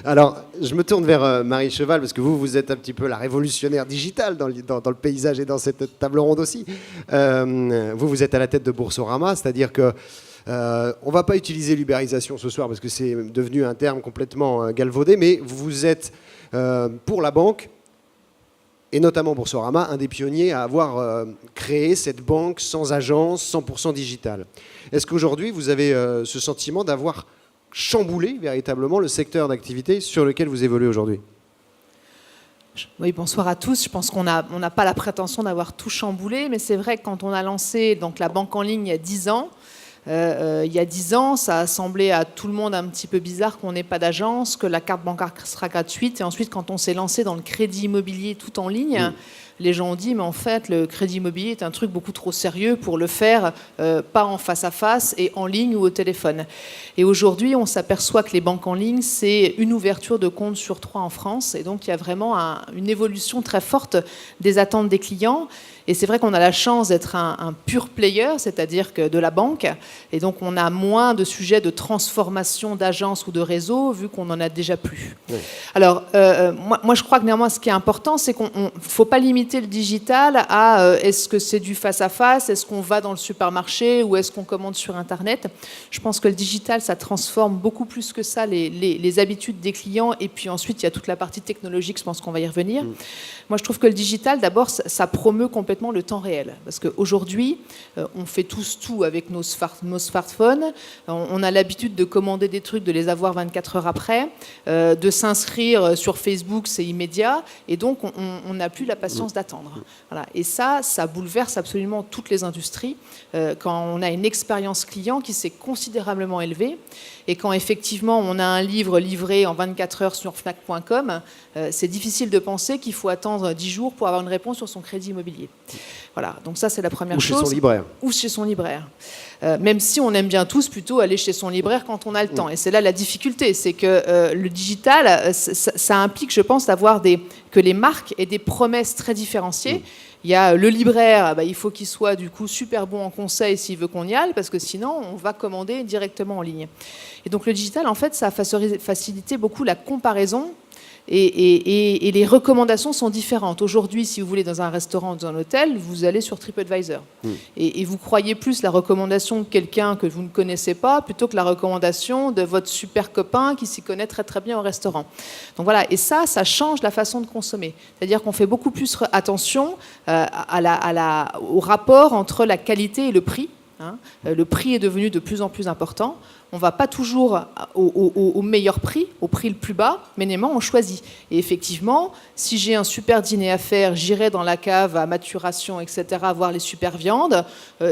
Alors, je me tourne vers Marie Cheval, parce que vous êtes un petit peu la révolutionnaire digitale dans le paysage et dans cette table ronde aussi. Vous êtes à la tête de Boursorama, c'est-à-dire que on ne va pas utiliser l'ubérisation ce soir, parce que c'est devenu un terme complètement galvaudé, mais vous êtes, pour la banque, et notamment Boursorama, un des pionniers à avoir créé cette banque sans agence, 100% digitale. Est-ce qu'aujourd'hui, vous avez ce sentiment d'avoir chamboulé véritablement le secteur d'activité sur lequel vous évoluez aujourd'hui? Oui, bonsoir à tous. Je pense qu'on n'a pas la prétention d'avoir tout chamboulé, mais c'est vrai que quand on a lancé donc, la banque en ligne il y a 10 ans, ça a semblé à tout le monde un petit peu bizarre qu'on n'ait pas d'agence, que la carte bancaire sera gratuite. Et ensuite, quand on s'est lancé dans le crédit immobilier tout en ligne, les gens ont dit, mais en fait, le crédit immobilier est un truc beaucoup trop sérieux pour le faire, pas en face à face et en ligne ou au téléphone. Et aujourd'hui, on s'aperçoit que les banques en ligne, c'est une ouverture de compte sur 3 en France. Et donc, il y a vraiment une évolution très forte des attentes des clients. Et c'est vrai qu'on a la chance d'être un pure player, c'est-à-dire que de la banque. Et donc, on a moins de sujets de transformation d'agence ou de réseau, vu qu'on en a déjà plus. Oui. Alors, moi, je crois que néanmoins, ce qui est important, c'est qu'on ne faut pas limiter le digital à est-ce que c'est du face-à-face, est-ce qu'on va dans le supermarché ou est-ce qu'on commande sur Internet. Je pense que le digital, ça transforme beaucoup plus que ça les habitudes des clients. Et puis ensuite, il y a toute la partie technologique, je pense qu'on va y revenir. Moi, je trouve que le digital, d'abord, ça promeut complètement le temps réel. Parce qu'aujourd'hui, on fait tous tout avec nos smartphones. On a l'habitude de commander des trucs, de les avoir 24 heures après, de s'inscrire sur Facebook, c'est immédiat. Et donc, on n'a plus la patience d'attendre. Voilà. Et ça bouleverse absolument toutes les industries. Quand on a une expérience client qui s'est considérablement élevée, et quand effectivement on a un livre livré en 24 heures sur Fnac.com, c'est difficile de penser qu'il faut attendre 10 jours pour avoir une réponse sur son crédit immobilier. Voilà, donc ça c'est la première chose. Ou chez son libraire. Ou chez son libraire. Même si on aime bien tous plutôt aller chez son libraire quand on a le temps. Et c'est là la difficulté, c'est que le digital, ça implique, je pense, que les marques aient des promesses très différenciées. Il y a le libraire, il faut qu'il soit du coup super bon en conseil s'il veut qu'on y aille, parce que sinon on va commander directement en ligne. Et donc le digital, en fait, ça a facilité beaucoup la comparaison. Et les recommandations sont différentes. Aujourd'hui, si vous voulez dans un restaurant ou dans un hôtel, vous allez sur TripAdvisor. Et vous croyez plus la recommandation de quelqu'un que vous ne connaissez pas plutôt que la recommandation de votre super copain qui s'y connaît très très bien au restaurant. Donc voilà, et ça change la façon de consommer. C'est-à-dire qu'on fait beaucoup plus attention au rapport entre la qualité et le prix. Le prix est devenu de plus en plus important. On ne va pas toujours au meilleur prix, au prix le plus bas, mais néanmoins on choisit. Et effectivement, si j'ai un super dîner à faire, j'irai dans la cave à maturation, etc., voir les super viandes.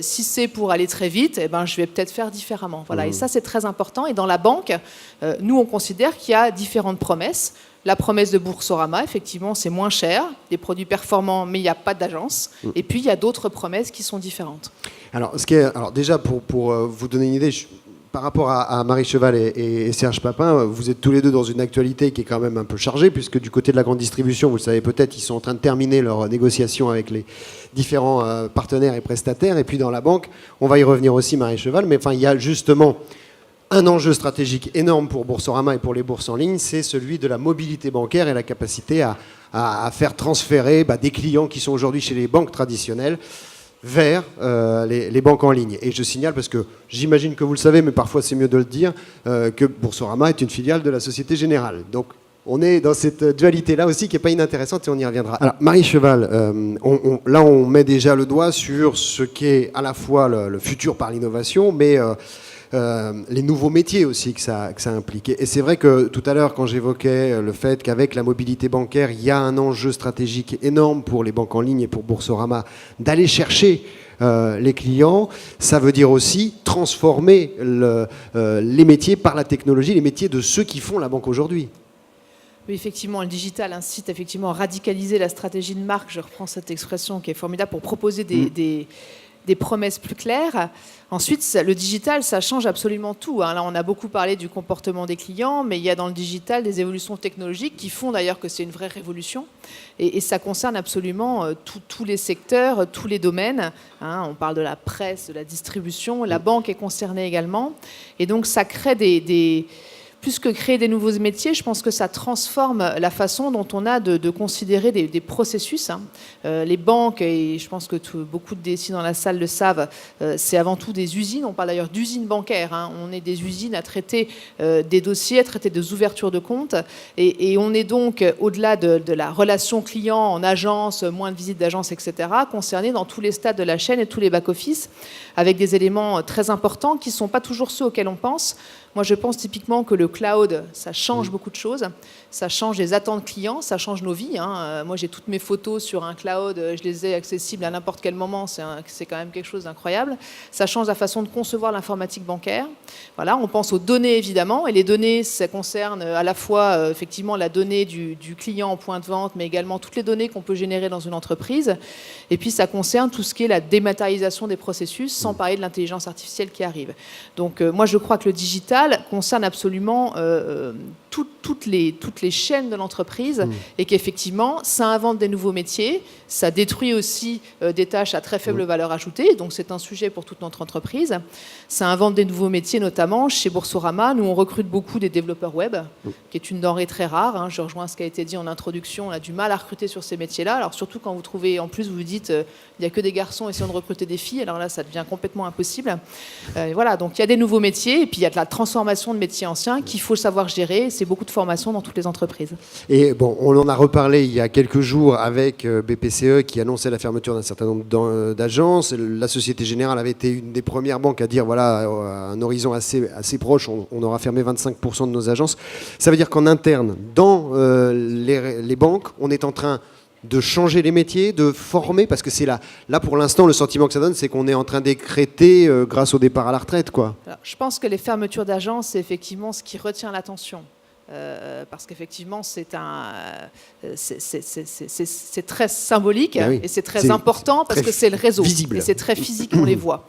Si c'est pour aller très vite, je vais peut-être faire différemment. Voilà. Et ça, c'est très important. Et dans la banque, nous, on considère qu'il y a différentes promesses. La promesse de Boursorama, effectivement, c'est moins cher, des produits performants, mais il n'y a pas d'agence. Et puis, il y a d'autres promesses qui sont différentes. Alors déjà, pour vous donner une idée, par rapport à Marie Cheval et Serge Papin, vous êtes tous les deux dans une actualité qui est quand même un peu chargée, puisque du côté de la grande distribution, vous le savez peut-être, ils sont en train de terminer leurs négociations avec les différents partenaires et prestataires. Et puis dans la banque, on va y revenir aussi, Marie Cheval, mais il y a justement un enjeu stratégique énorme pour Boursorama et pour les bourses en ligne, c'est celui de la mobilité bancaire et la capacité à faire transférer des clients qui sont aujourd'hui chez les banques traditionnelles vers les banques en ligne. Et je signale, parce que j'imagine que vous le savez, mais parfois c'est mieux de le dire, que Boursorama est une filiale de la Société Générale. Donc on est dans cette dualité-là aussi qui n'est pas inintéressante et on y reviendra. Alors Marie Cheval, là on met déjà le doigt sur ce qu'est à la fois le futur par l'innovation, mais les nouveaux métiers aussi que ça implique. Et c'est vrai que tout à l'heure, quand j'évoquais le fait qu'avec la mobilité bancaire, il y a un enjeu stratégique énorme pour les banques en ligne et pour Boursorama d'aller chercher les clients, ça veut dire aussi transformer les métiers par la technologie, les métiers de ceux qui font la banque aujourd'hui. Oui, effectivement, le digital incite effectivement à radicaliser la stratégie de marque. Je reprends cette expression qui est formidable pour proposer des promesses plus claires. Ensuite, le digital, ça change absolument tout. Là, on a beaucoup parlé du comportement des clients, mais il y a dans le digital des évolutions technologiques qui font d'ailleurs que c'est une vraie révolution. Et ça concerne absolument tous les secteurs, tous les domaines. On parle de la presse, de la distribution. La banque est concernée également. Et donc, ça crée plus que créer des nouveaux métiers, je pense que ça transforme la façon dont on a de considérer des processus. Les banques, et je pense que beaucoup de DSI dans la salle le savent, c'est avant tout des usines. On parle d'ailleurs d'usines bancaires. On est des usines à traiter des dossiers, à traiter des ouvertures de comptes. Et on est donc, au-delà de la relation client en agence, moins de visites d'agence, etc., concerné dans tous les stades de la chaîne et tous les back-office, avec des éléments très importants qui ne sont pas toujours ceux auxquels on pense. Moi, je pense typiquement que le cloud, ça change beaucoup de choses. Ça change les attentes clients, ça change nos vies. Moi, j'ai toutes mes photos sur un cloud, je les ai accessibles à n'importe quel moment. C'est quand même quelque chose d'incroyable. Ça change la façon de concevoir l'informatique bancaire. Voilà, on pense aux données, évidemment. Et les données, ça concerne à la fois, effectivement, la donnée du client en point de vente, mais également toutes les données qu'on peut générer dans une entreprise. Et puis, ça concerne tout ce qui est la dématérialisation des processus, sans parler de l'intelligence artificielle qui arrive. Donc, moi, je crois que le digital concerne absolument toutes les chaînes de l'entreprise et qu'effectivement, ça invente des nouveaux métiers, ça détruit aussi des tâches à très faible valeur ajoutée, donc c'est un sujet pour toute notre entreprise. Ça invente des nouveaux métiers, notamment chez Boursorama. Nous, on recrute beaucoup des développeurs web, qui est une denrée très rare. Je rejoins ce qui a été dit en introduction, on a du mal à recruter sur ces métiers-là. Alors surtout quand vous trouvez, en plus, vous vous dites, il n'y a que des garçons, essayons de recruter des filles. Alors là, ça devient complètement impossible. Voilà, donc il y a des nouveaux métiers, et puis il y a de la transformation de métiers anciens qu'il faut savoir gérer. C'est beaucoup de formation dans toutes les entreprises. Et bon, on en a reparlé il y a quelques jours avec BPCE qui annonçait la fermeture d'un certain nombre d'agences. La Société Générale avait été une des premières banques à dire, voilà, à un horizon assez proche, on aura fermé 25% de nos agences. Ça veut dire qu'en interne, dans les banques, on est en train de changer les métiers, de former, parce que c'est là pour l'instant, le sentiment que ça donne, c'est qu'on est en train d'écréter grâce au départ à la retraite, quoi. Alors, je pense que les fermetures d'agences, c'est effectivement ce qui retient l'attention. Parce qu'effectivement, c'est très symbolique et c'est très important parce que c'est le réseau. Visible. Et c'est très physique, on les voit.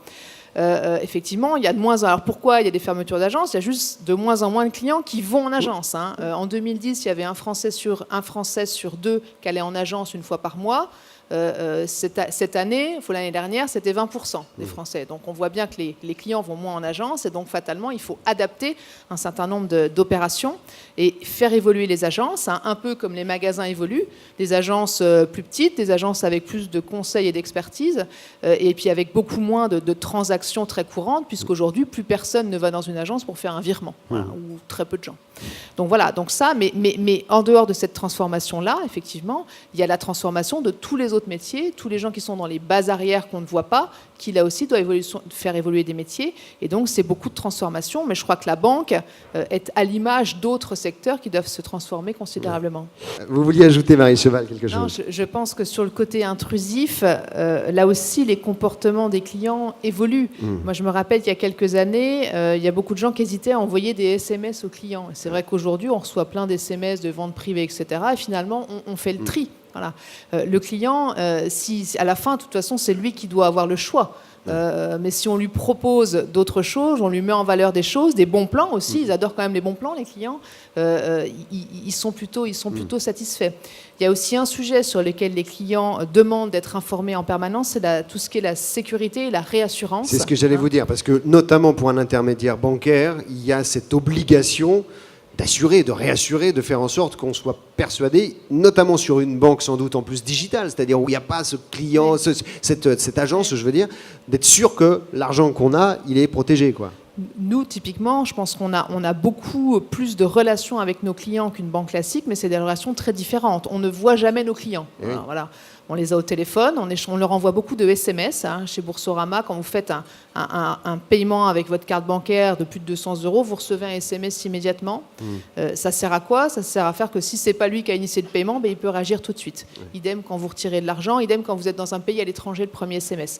Effectivement, il y a de moins en moins. Alors pourquoi il y a des fermetures d'agences? Il y a juste de moins en moins de clients qui vont en agence. En 2010, il y avait un Français sur deux qui allait en agence une fois par mois. Cette année, l'année dernière, c'était 20% des Français. Donc on voit bien que les clients vont moins en agence et donc fatalement, il faut adapter un certain nombre d'opérations et faire évoluer les agences, un peu comme les magasins évoluent, des agences plus petites, des agences avec plus de conseils et d'expertise et puis avec beaucoup moins de transactions très courantes puisqu'aujourd'hui, plus personne ne va dans une agence pour faire un virement, voilà, ou très peu de gens. Donc voilà, donc ça, mais en dehors de cette transformation-là, effectivement, il y a la transformation de tous les autres métiers, tous les gens qui sont dans les bases arrières qu'on ne voit pas, qui là aussi doivent faire évoluer des métiers. Et donc c'est beaucoup de transformation, mais je crois que la banque est à l'image d'autres secteurs qui doivent se transformer considérablement. Vous vouliez ajouter, Marie Cheval, quelque chose? Non, je pense que sur le côté intrusif, là aussi les comportements des clients évoluent. Moi je me rappelle il y a quelques années, il y a beaucoup de gens qui hésitaient à envoyer des SMS aux clients. C'est vrai qu'aujourd'hui on reçoit plein d'SMS de vente privée, etc. Et finalement on fait le tri. Voilà. Le client, si à la fin, de toute façon, c'est lui qui doit avoir le choix. Mais si on lui propose d'autres choses, on lui met en valeur des choses, des bons plans aussi. Ils adorent quand même les bons plans, les clients. Ils sont plutôt satisfaits. Il y a aussi un sujet sur lequel les clients demandent d'être informés en permanence, c'est tout ce qui est la sécurité et la réassurance. C'est ce que j'allais vous dire, parce que notamment pour un intermédiaire bancaire, il y a cette obligation d'assurer, de réassurer, de faire en sorte qu'on soit persuadé, notamment sur une banque sans doute en plus digitale, c'est-à-dire où il n'y a pas ce client, cette agence, je veux dire, d'être sûr que l'argent qu'on a, il est protégé, quoi. Nous, typiquement, je pense qu'on a beaucoup plus de relations avec nos clients qu'une banque classique, mais c'est des relations très différentes. On ne voit jamais nos clients. Oui. Alors, voilà. On les a au téléphone, on leur envoie beaucoup de SMS. Chez Boursorama, quand vous faites un paiement avec votre carte bancaire de plus de 200 €, vous recevez un SMS immédiatement. Ça sert à quoi? Ça sert à faire que si ce n'est pas lui qui a initié le paiement, il peut réagir tout de suite. Idem quand vous retirez de l'argent, idem quand vous êtes dans un pays à l'étranger, le premier SMS.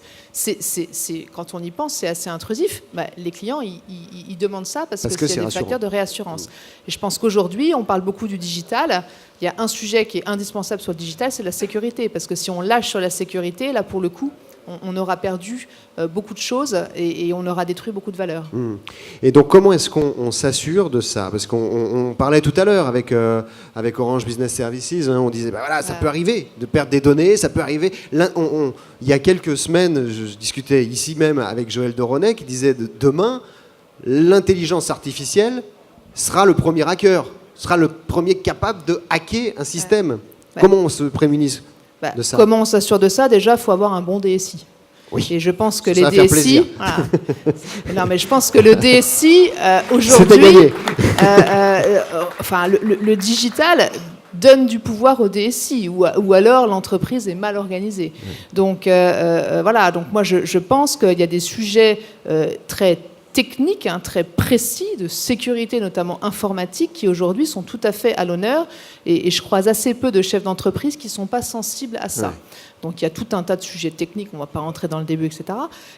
Quand on y pense, c'est assez intrusif. Les clients, ils demandent ça parce que c'est des facteurs de réassurance. Et je pense qu'aujourd'hui, on parle beaucoup du digital. Il y a un sujet qui est indispensable sur le digital, c'est la sécurité. Parce que si on lâche sur la sécurité, là, pour le coup, on aura perdu beaucoup de choses et on aura détruit beaucoup de valeurs. Et donc, comment est-ce qu'on s'assure de ça? Parce qu'on parlait tout à l'heure avec Orange Business Services, on disait, voilà, ça peut arriver de perdre des données, ça peut arriver. Il y a quelques semaines, je discutais ici même avec Joël Deronet qui disait demain, l'intelligence artificielle sera le premier hacker, sera le premier capable de hacker un système. Ouais. Comment on se prémunit de ça? Comment on s'assure de ça? Déjà, il faut avoir un bon DSI. Oui. Et je pense que Ça les va faire DSI... plaisir. Voilà. Non, mais je pense que le DSI, C'était aujourd'hui... gagné. Enfin, le digital donne du pouvoir au DSI, ou alors l'entreprise est mal organisée. Donc, voilà. Donc, moi, je pense qu'il y a des sujets très techniques, très précis, de sécurité, notamment informatique, qui aujourd'hui sont tout à fait à l'honneur. Et je croise assez peu de chefs d'entreprise qui ne sont pas sensibles à ça. Ouais. Donc il y a tout un tas de sujets techniques, on ne va pas rentrer dans le début, etc.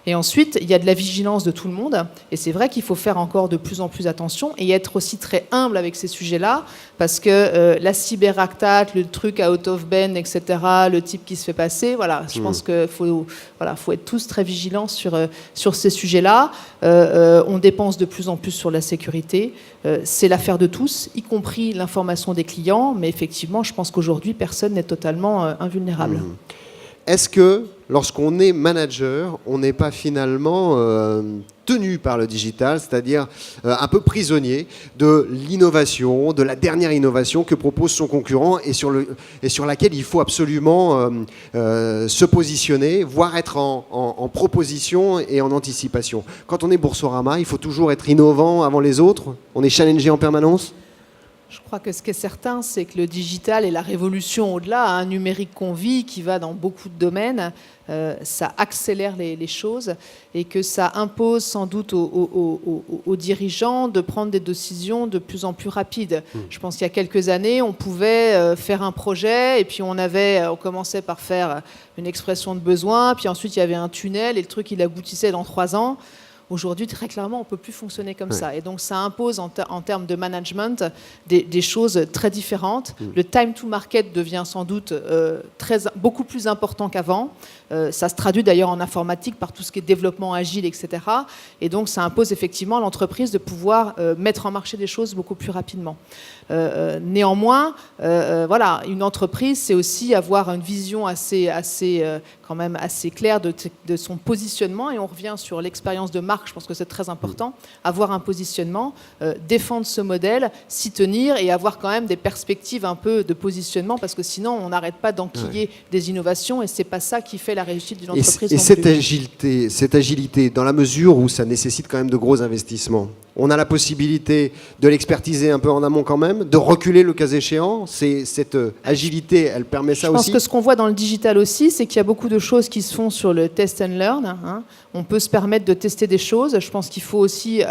Et ensuite, il y a de la vigilance de tout le monde. Et c'est vrai qu'il faut faire encore de plus en plus attention et être aussi très humble avec ces sujets-là, parce que la cyberattaque, le truc out of band, etc., le type qui se fait passer, voilà, je pense qu'il faut être tous très vigilants sur ces sujets-là. On dépense de plus en plus sur la sécurité. C'est l'affaire de tous, y compris l'information des clients. Mais effectivement, je pense qu'aujourd'hui, personne n'est totalement invulnérable. Est-ce que, lorsqu'on est manager, on n'est pas finalement tenu par le digital, c'est-à-dire un peu prisonnier de l'innovation, de la dernière innovation que propose son concurrent et sur laquelle il faut absolument se positionner, voire être en proposition et en anticipation? Quand on est Boursorama, il faut toujours être innovant avant les autres? On est challengé en permanence? Je crois que ce qui est certain, c'est que le digital et la révolution au-delà, un numérique qu'on vit, qui va dans beaucoup de domaines, ça accélère les choses et que ça impose sans doute aux dirigeants de prendre des décisions de plus en plus rapides. Je pense qu'il y a quelques années, on pouvait faire un projet et puis on commençait par faire une expression de besoin, puis ensuite il y avait un tunnel et le truc il aboutissait dans 3 ans. Aujourd'hui, très clairement, on ne peut plus fonctionner comme ça. Et donc, ça impose en termes de management des choses très différentes. Le time to market devient sans doute beaucoup plus important qu'avant. Ça se traduit d'ailleurs en informatique par tout ce qui est développement agile, etc. Et donc, ça impose effectivement à l'entreprise de pouvoir mettre en marché des choses beaucoup plus rapidement. Néanmoins, voilà, une entreprise, c'est aussi avoir une vision quand même assez claire de son positionnement. Et on revient sur l'expérience de marque, je pense que c'est très important. Avoir un positionnement, défendre ce modèle, s'y tenir et avoir quand même des perspectives un peu de positionnement, parce que sinon, on n'arrête pas d'enquiller des innovations et c'est pas ça qui fait la réussite d'une entreprise. Et cette agilité, dans la mesure où ça nécessite quand même de gros investissements, on a la possibilité de l'expertiser un peu en amont quand même, de reculer le cas échéant. Cette agilité, elle permet ça aussi. Je pense que ce qu'on voit dans le digital aussi, c'est qu'il y a beaucoup de choses qui se font sur le test and learn. On peut se permettre de tester des choses. Je pense qu'il faut aussi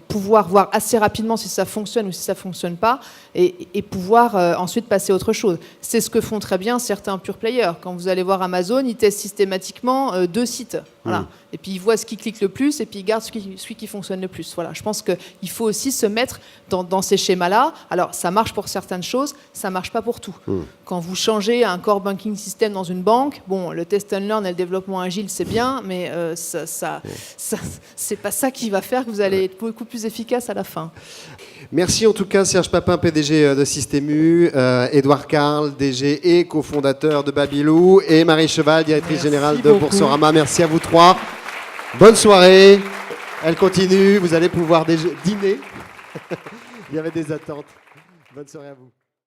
pouvoir voir assez rapidement si ça fonctionne ou si ça ne fonctionne pas et pouvoir ensuite passer à autre chose. C'est ce que font très bien certains pure players. Quand vous allez voir Amazon, ils testent systématiquement 2 sites. Voilà. Et puis ils voient ce qui clique le plus et puis ils gardent celui qui fonctionne le plus. Voilà. Je pense qu'il faut aussi se mettre dans ces schémas-là. Alors ça marche pour certaines choses, ça ne marche pas pour tout. Quand vous changez un core banking system dans une banque, bon, le test and learn et le développement agile, c'est bien, mais c'est pas ça qui va faire que vous allez être beaucoup plus efficace à la fin. Merci en tout cas Serge Papin, PDG de Système U, Édouard Carle, DG et cofondateur de Babylou, et Marie Cheval, directrice générale de Boursorama. Merci à vous 3. Bonne soirée. Elle continue. Vous allez pouvoir dîner. Il y avait des attentes. Bonne soirée à vous.